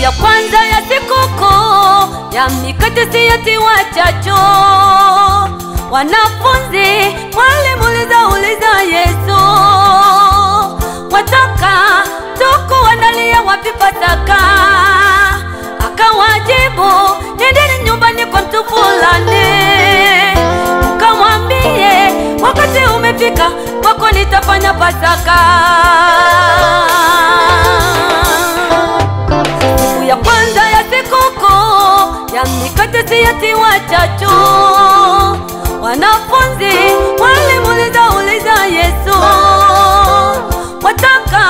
Ya kwanza ya sikukuu ya mikate isiyotiwa chachu, wanafunzi walimuuliza Yesu, wataka tukuandalie wapi Pasaka? Akawajibu, nendeni nyumbani kwa mtu fulani, mkamwambie wakati umefika kwako nitafanya Pasaka. Ya kwanza ya sikukuu ya mikate isiyotiwa chachu, wanafunzi walimuuliza Yesu, wataka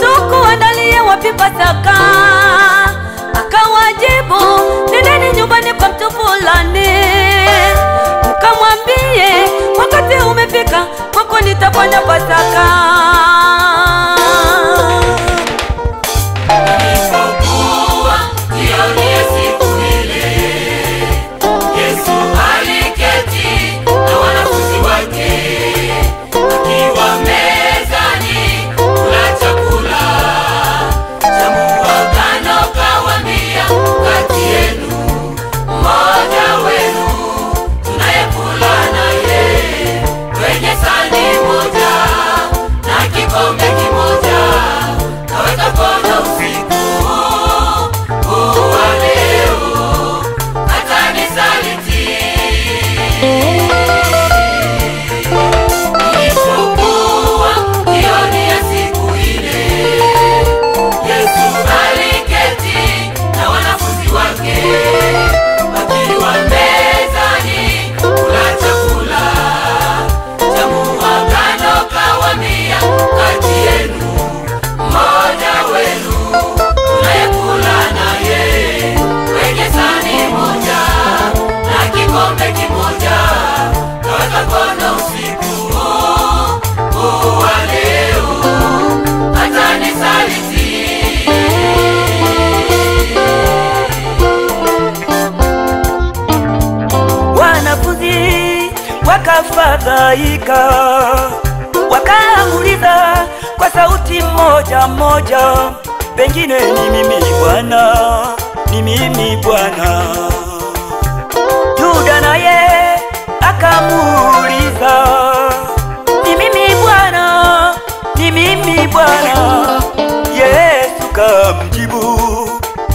tukuandalie wapi Pasaka? Akawajibu, nendeni nyumbani kwa mtu fulani, mkamwambie wakati umefika kwako nitafanya Pasaka. Wakafadhaika, wakauliza kwa sauti moja, pengine ni mimi Bwana, ni mimi Bwana. Yuda naye akamuuliza, ni mimi Bwana, ni mimi Bwana. Yesu kamjibu,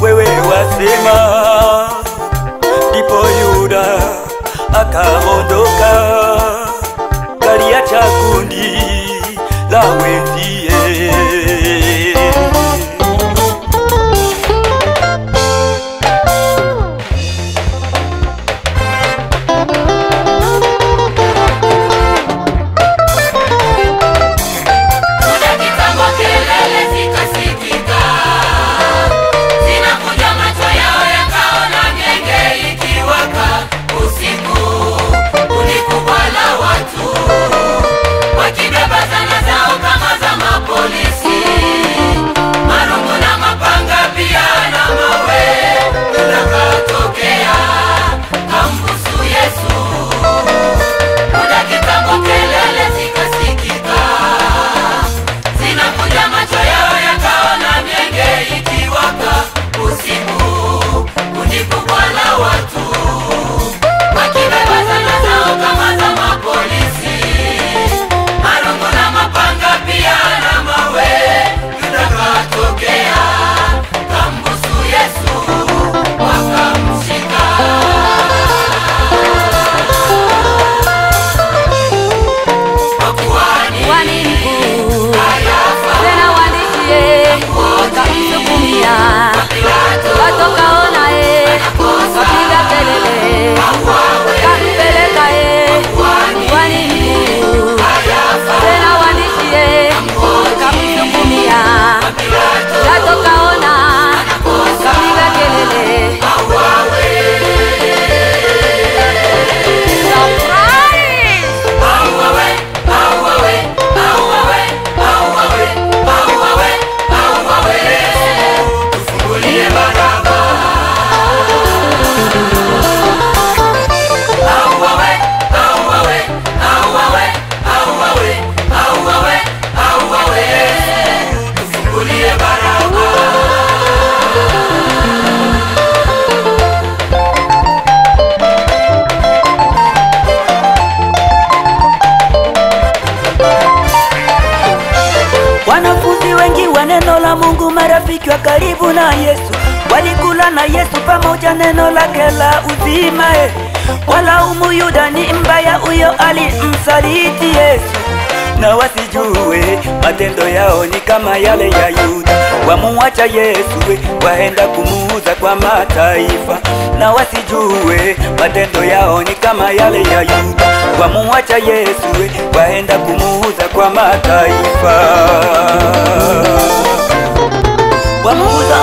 wewe wasema. Ndipo Yuda akaondoka, kaliacha kundi la wenzie. Wakibeba zana zao kama karibu na Yesu, walikula na Yesu pamoja neno lake la uzima. Wala Yuda ni mbaya, huyo alimsaliti Yesu. Na wasijue matendo yao ni kama yale ya Yuda, wamuacha Yesu waenda kumuuza kwa mataifa. Na wasijue matendo yao ni kama yale ya Yuda, wamuacha Yesu waenda kumuuza kwa mataifa. Wamuuza